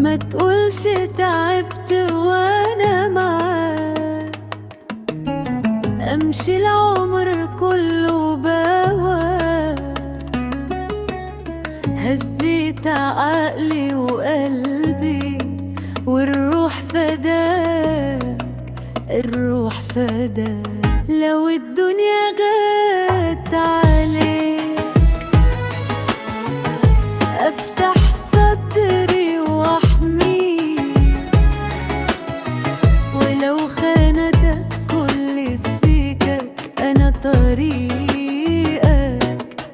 ما تقولش تعبت وانا معاك. امشي العمر كله بهواك، هزيت عقلي وقلبي والروح فداك، الروح فداك. لو الدنيا جت عليك افتح صدري واحميك، ولو خانتك كل السكك انا طريقك،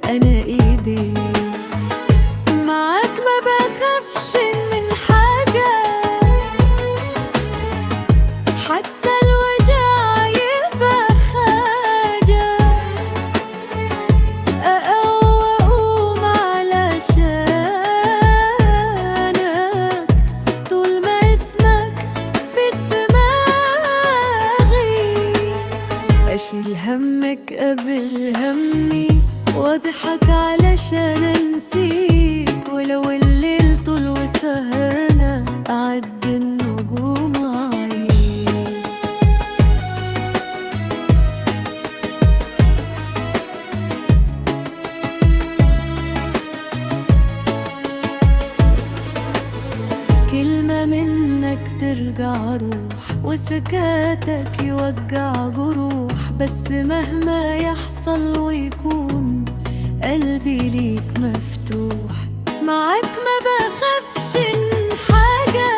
انا ايديك. معاك ما بخافش من حاجة، حتى الوجع يبقى حاجة. أقوم علشانك طول ما اسمك في دماغي. أشيل همك قبل همي واضحك علشان انسيك، ولو الليل طول وسهرنا أعد النجوم عينيك. كلمة منك ترجع روح، وسكاتك يوجع جروح. بس مهما يحصل ويكون قلبي ليك مفتوح. معاك ما بخافش من حاجة،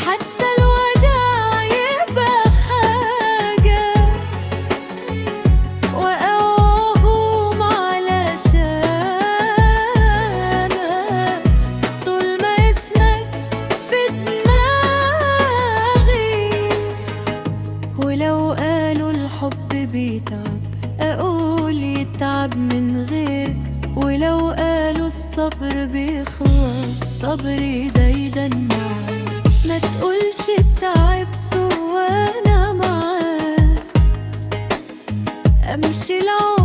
حتى الوجع يبقى حاجة. وأقوم علشانك طول ما اسمك في دماغي. ولو قالوا الحب بيتعب أقول يتعب من غيرك، ولو قالوا الصبر بيخلص صبري دايدا معاك. ما تقولش تعبت وانا معاك. امشي العمر